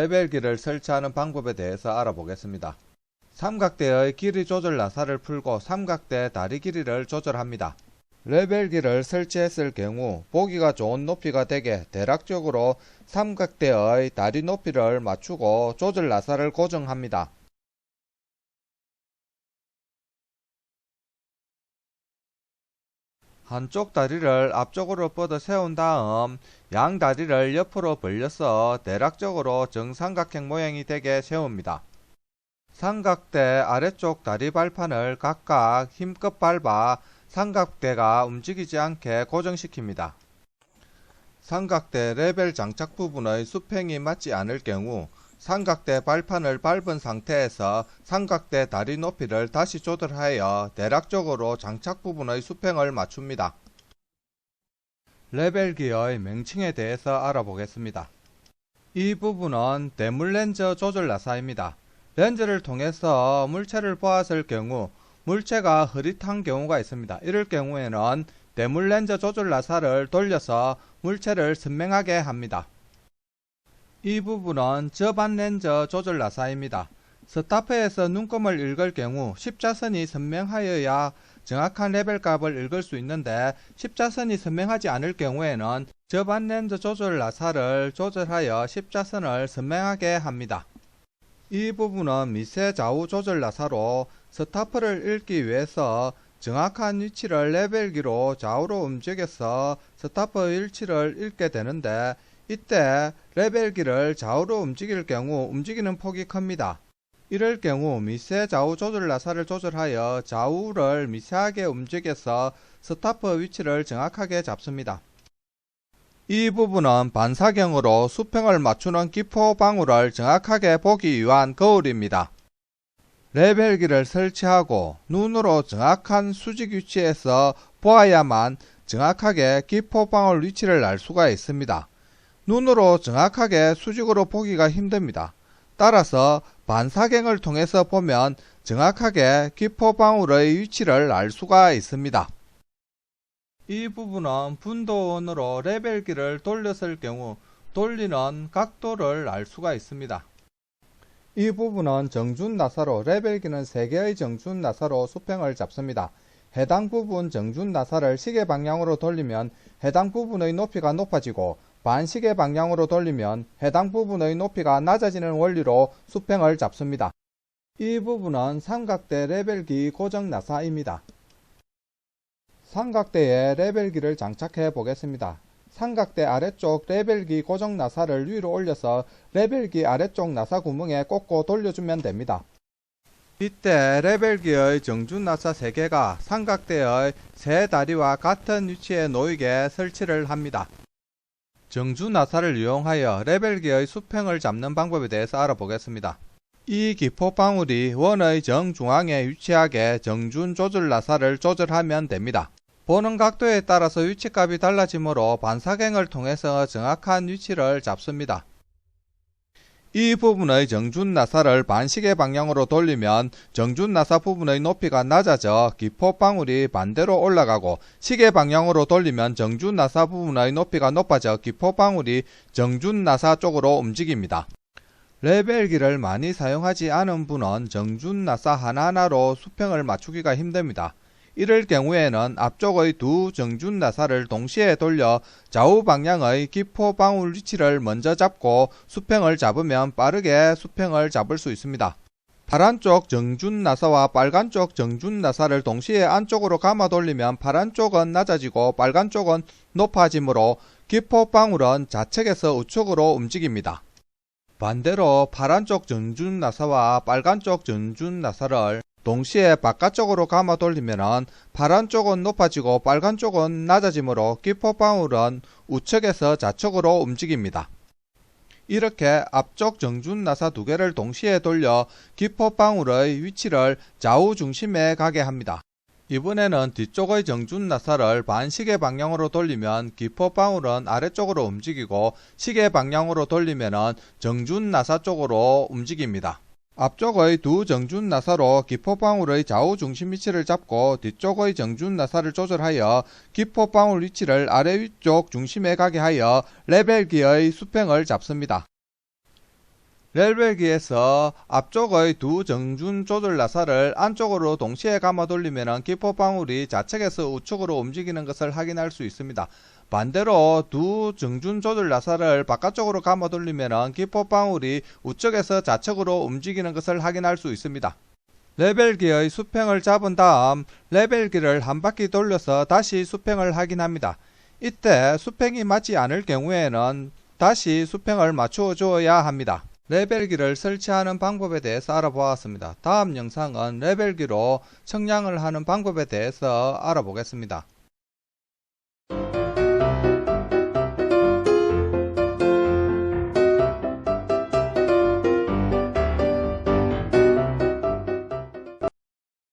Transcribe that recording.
레벨기를 설치하는 방법에 대해서 알아보겠습니다. 삼각대의 길이 조절 나사를 풀고 삼각대 다리 길이를 조절합니다. 레벨기를 설치했을 경우 보기가 좋은 높이가 되게 대략적으로 삼각대의 다리 높이를 맞추고 조절 나사를 고정합니다. 한쪽 다리를 앞쪽으로 뻗어 세운 다음 양 다리를 옆으로 벌려서 대략적으로 정삼각형 모양이 되게 세웁니다. 삼각대 아래쪽 다리 발판을 각각 힘껏 밟아 삼각대가 움직이지 않게 고정시킵니다. 삼각대 레벨 장착 부분의 수평이 맞지 않을 경우 삼각대 발판을 밟은 상태에서 삼각대 다리 높이를 다시 조절하여 대략적으로 장착 부분의 수평을 맞춥니다. 레벨기의 명칭에 대해서 알아보겠습니다. 이 부분은 대물 렌즈 조절 나사입니다. 렌즈를 통해서 물체를 보았을 경우 물체가 흐릿한 경우가 있습니다. 이럴 경우에는 대물 렌즈 조절 나사를 돌려서 물체를 선명하게 합니다. 이 부분은 저반 렌즈 조절 나사입니다. 스타프에서 눈금을 읽을 경우 십자선이 선명하여야 정확한 레벨 값을 읽을 수 있는데 십자선이 선명하지 않을 경우에는 저반 렌즈 조절 나사를 조절하여 십자선을 선명하게 합니다. 이 부분은 미세 좌우 조절 나사로 스타프를 읽기 위해서 정확한 위치를 레벨기로 좌우로 움직여서 스타프 위치를 읽게 되는데 이때 레벨기를 좌우로 움직일 경우 움직이는 폭이 큽니다. 이럴 경우 미세 좌우 조절 나사를 조절하여 좌우를 미세하게 움직여서 스타프 위치를 정확하게 잡습니다. 이 부분은 반사경으로 수평을 맞추는 기포 방울을 정확하게 보기 위한 거울입니다. 레벨기를 설치하고 눈으로 정확한 수직 위치에서 보아야만 정확하게 기포 방울 위치를 알 수가 있습니다. 눈으로 정확하게 수직으로 보기가 힘듭니다. 따라서 반사경을 통해서 보면 정확하게 기포 방울의 위치를 알 수가 있습니다. 이 부분은 분도원으로 레벨기를 돌렸을 경우 돌리는 각도를 알 수가 있습니다. 이 부분은 정준 나사로 레벨기는 3개의 정준 나사로 수평을 잡습니다. 해당 부분 정준 나사를 시계 방향으로 돌리면 해당 부분의 높이가 높아지고 반시계 방향으로 돌리면 해당 부분의 높이가 낮아지는 원리로 수평을 잡습니다. 이 부분은 삼각대 레벨기 고정 나사입니다. 삼각대에 레벨기를 장착해 보겠습니다. 삼각대 아래쪽 레벨기 고정 나사를 위로 올려서 레벨기 아래쪽 나사 구멍에 꽂고 돌려주면 됩니다. 이때 레벨기의 정준 나사 3개가 삼각대의 세 다리와 같은 위치에 놓이게 설치를 합니다. 정준 나사를 이용하여 레벨기의 수평을 잡는 방법에 대해서 알아보겠습니다. 이 기포 방울이 원의 정중앙에 위치하게 정준 조절 나사를 조절하면 됩니다. 보는 각도에 따라서 위치값이 달라지므로 반사경을 통해서 정확한 위치를 잡습니다. 이 부분의 정준 나사를 반시계 방향으로 돌리면 정준 나사 부분의 높이가 낮아져 기포 방울이 반대로 올라가고 시계 방향으로 돌리면 정준 나사 부분의 높이가 높아져 기포 방울이 정준 나사 쪽으로 움직입니다. 레벨기를 많이 사용하지 않은 분은 정준 나사 하나하나로 수평을 맞추기가 힘듭니다. 이럴 경우에는 앞쪽의 두 정준 나사를 동시에 돌려 좌우 방향의 기포 방울 위치를 먼저 잡고 수평을 잡으면 빠르게 수평을 잡을 수 있습니다. 파란 쪽 정준 나사와 빨간 쪽 정준 나사를 동시에 안쪽으로 감아 돌리면 파란 쪽은 낮아지고 빨간 쪽은 높아지므로 기포 방울은 좌측에서 우측으로 움직입니다. 반대로 파란 쪽 정준 나사와 빨간 쪽 정준 나사를 동시에 바깥쪽으로 감아 돌리면 파란 쪽은 높아지고 빨간 쪽은 낮아지므로 기포 방울은 우측에서 좌측으로 움직입니다. 이렇게 앞쪽 정준 나사 2개를 동시에 돌려 기포 방울의 위치를 좌우 중심에 가게 합니다. 이번에는 뒤쪽의 정준 나사를 반시계 방향으로 돌리면 기포 방울은 아래쪽으로 움직이고 시계 방향으로 돌리면 정준 나사 쪽으로 움직입니다. 앞쪽의 두 정준 나사로 기포 방울의 좌우 중심 위치를 잡고 뒤쪽의 정준 나사를 조절하여 기포 방울 위치를 아래 위쪽 중심에 가게 하여 레벨기의 수평을 잡습니다. 레벨기에서 앞쪽의 두 정준 조절 나사를 안쪽으로 동시에 감아 돌리면 기포방울이 좌측에서 우측으로 움직이는 것을 확인할 수 있습니다. 반대로 두 정준 조절 나사를 바깥쪽으로 감아 돌리면 기포방울이 우측에서 좌측으로 움직이는 것을 확인할 수 있습니다. 레벨기의 수평을 잡은 다음 레벨기를 한 바퀴 돌려서 다시 수평을 확인합니다. 이때 수평이 맞지 않을 경우에는 다시 수평을 맞추어 주어야 합니다. 레벨기를 설치하는 방법에 대해서 알아보았습니다. 다음 영상은 레벨기로 청량을 하는 방법에 대해서 알아보겠습니다.